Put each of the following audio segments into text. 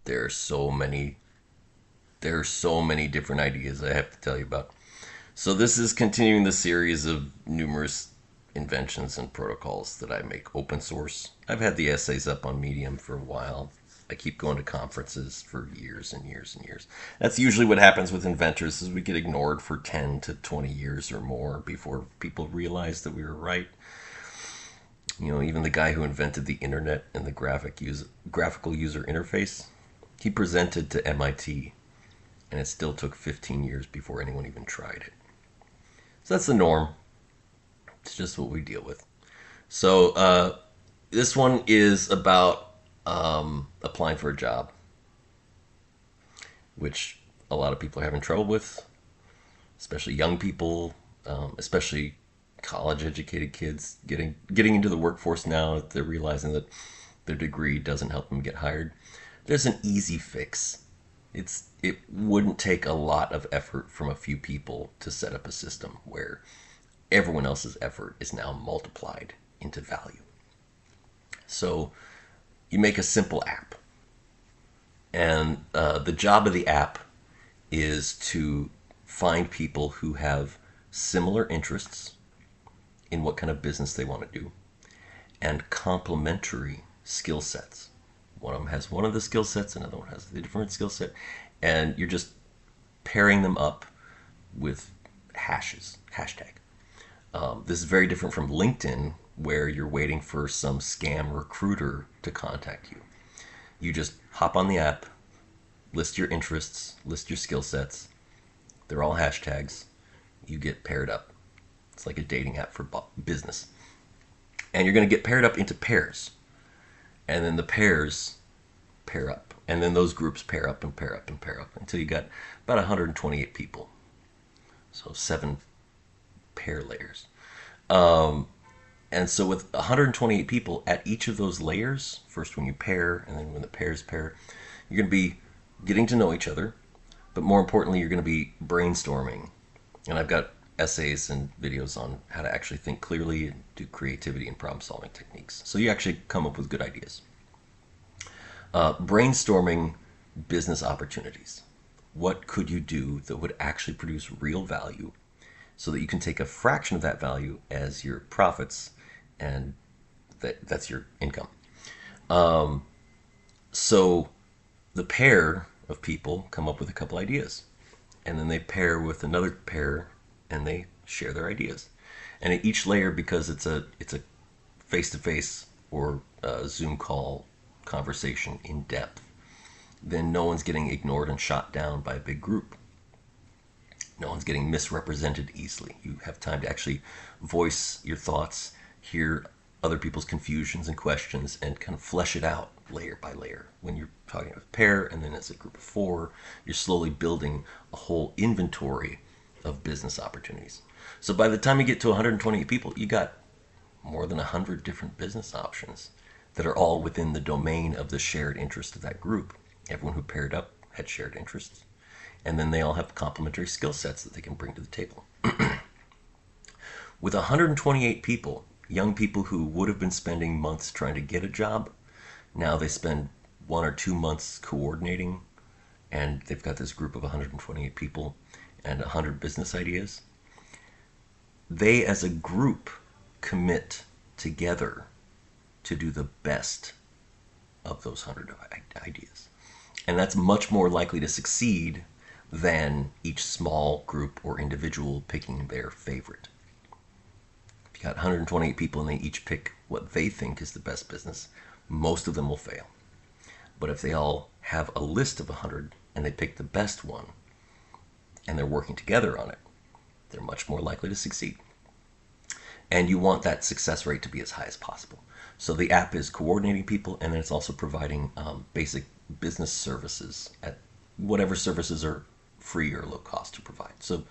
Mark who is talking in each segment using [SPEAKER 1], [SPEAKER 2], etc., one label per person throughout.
[SPEAKER 1] There are so many there are so many different ideas I have to tell you about. So this is continuing the series of numerous inventions and protocols that I make open source. I've had the essays up on Medium for a while. I keep going to conferences for years and years and years. That's usually what happens with inventors is we get ignored for 10 to 20 years or more before people realize that we were right. You know, even the guy who invented the internet and the graphical user interface, he presented to MIT and it still took 15 years before anyone even tried it. So that's the norm. It's just what we deal with. So this one is about applying for a job, which a lot of people are having trouble with, especially young people, especially college-educated kids getting into the workforce now. They're realizing that their degree doesn't help them get hired. There's an easy fix. It wouldn't take a lot of effort from a few people to set up a system where everyone else's effort is now multiplied into value. So you make a simple app, and the job of the app is to find people who have similar interests in what kind of business they want to do and complementary skill sets. One of them has one of the skill sets, another one has a different skill set, and you're just pairing them up with hashtag. This is very different from LinkedIn, where you're waiting for some scam recruiter to contact you. You just hop on the app, list your interests, list your skill sets. They're all hashtags. You get paired up. It's like a dating app for business. And you're going to get paired up into pairs. And then the pairs pair up. And then those groups pair up and pair up and pair up until you got about 128 people. So 7 pair layers. And so with 128 people at each of those layers, first when you pair and then when the pairs pair, you're going to be getting to know each other. But more importantly, you're going to be brainstorming. And I've got essays and videos on how to actually think clearly and do creativity and problem solving techniques. So you actually come up with good ideas. Brainstorming business opportunities. What could you do that would actually produce real value so that you can take a fraction of that value as your profits and that's your income. So the pair of people come up with a couple ideas and then they pair with another pair and they share their ideas. And at each layer, because it's a face-to-face or a Zoom call conversation in depth, then no one's getting ignored and shot down by a big group. No one's getting misrepresented easily. You have time to actually voice your thoughts, hear other people's confusions and questions, and kind of flesh it out layer by layer. When you're talking with a pair and then as a group of 4, you're slowly building a whole inventory of business opportunities. So by the time you get to 128 people, you got more than 100 different business options that are all within the domain of the shared interest of that group. Everyone who paired up had shared interests. And then they all have complementary skill sets that they can bring to the table. With 128 people, young people who would have been spending months trying to get a job, now they spend 1 or 2 months coordinating, and they've got this group of 128 people and 100 business ideas. They, as a group, commit together to do the best of those 100 ideas. And that's much more likely to succeed than each small group or individual picking their favorite. If you got 128 people and they each pick what they think is the best business, most of them will fail. But if they all have a list of 100 and they pick the best one and they're working together on it, they're much more likely to succeed. And you want that success rate to be as high as possible. So the app is coordinating people, and then it's also providing basic business services at whatever services are free or low cost to provide. So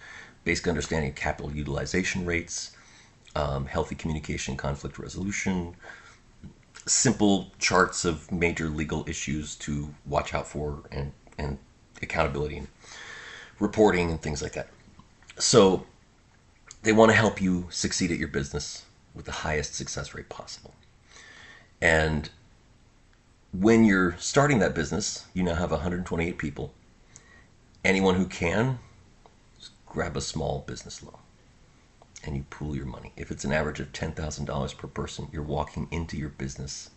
[SPEAKER 1] basic understanding of capital utilization rates, healthy communication, conflict resolution, simple charts of major legal issues to watch out for, and accountability and reporting and things like that. So they want to help you succeed at your business with the highest success rate possible. And When you're starting that business, you now have 128 people. Anyone who can, just grab a small business loan and you pool your money. If it's an average of $10,000 per person, you're walking into your business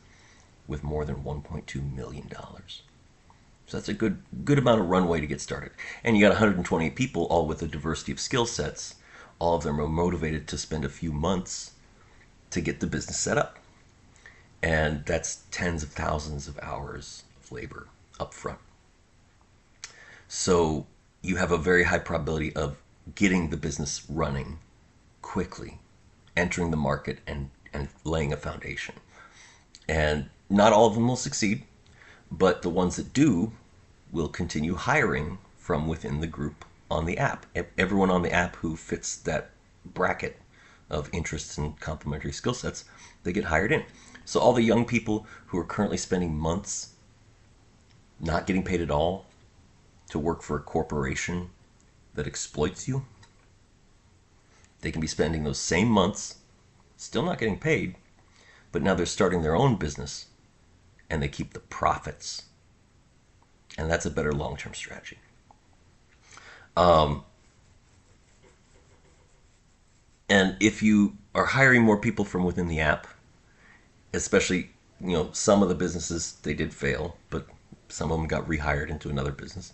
[SPEAKER 1] with more than $1.2 million. So that's a good amount of runway to get started. And you got 128 people, all with a diversity of skill sets. All of them are motivated to spend a few months to get the business set up. And that's tens of thousands of hours of labor up front. So you have a very high probability of getting the business running quickly, entering the market and laying a foundation. And not all of them will succeed, but the ones that do will continue hiring from within the group on the app. Everyone on the app who fits that bracket of interests and complementary skill sets, they get hired in. So all the young people who are currently spending months not getting paid at all to work for a corporation that exploits you, they can be spending those same months still not getting paid, but now they're starting their own business and they keep the profits. And that's a better long-term strategy. And if you are hiring more people from within the app, especially, some of the businesses, they did fail, but some of them got rehired into another business.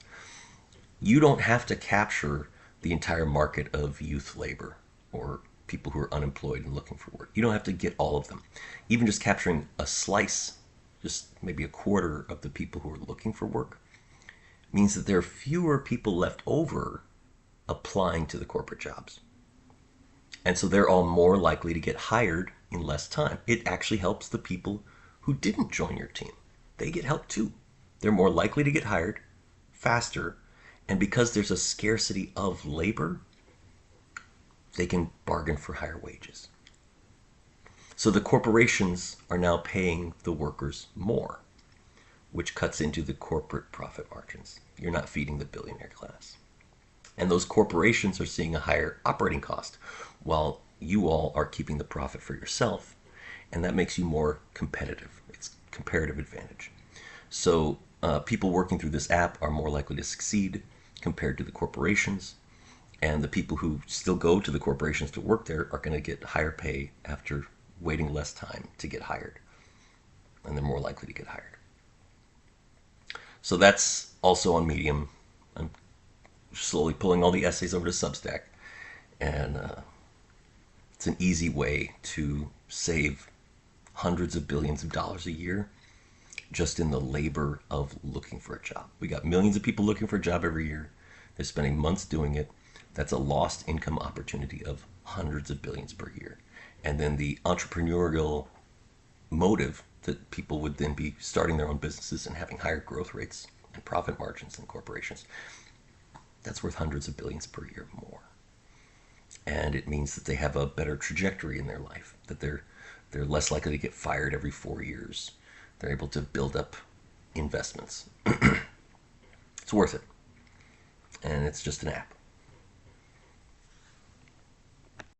[SPEAKER 1] You don't have to capture the entire market of youth labor or people who are unemployed and looking for work. You don't have to get all of them. Even just capturing a slice, just maybe a quarter of the people who are looking for work, means that there are fewer people left over applying to the corporate jobs. And so they're all more likely to get hired in less time. It actually helps the people who didn't join your team. They get help too. They're more likely to get hired faster. And because there's a scarcity of labor, they can bargain for higher wages. So the corporations are now paying the workers more, which cuts into the corporate profit margins. You're not feeding the billionaire class. And those corporations are seeing a higher operating cost while you all are keeping the profit for yourself. And that makes you more competitive. It's comparative advantage. So people working through this app are more likely to succeed compared to the corporations. And the people who still go to the corporations to work there are going to get higher pay after waiting less time to get hired. And they're more likely to get hired. So that's also on Medium. I'm slowly pulling all the essays over to Substack. And it's an easy way to save hundreds of billions of dollars a year just in the labor of looking for a job. We got millions of people looking for a job every year. They're spending months doing it. That's a lost income opportunity of hundreds of billions per year. And then the entrepreneurial motive that people would then be starting their own businesses and having higher growth rates and profit margins in corporations. That's worth hundreds of billions per year more. And it means that they have a better trajectory in their life, that they're less likely to get fired every 4 years. They're able to build up investments. It's worth it. And it's just an app.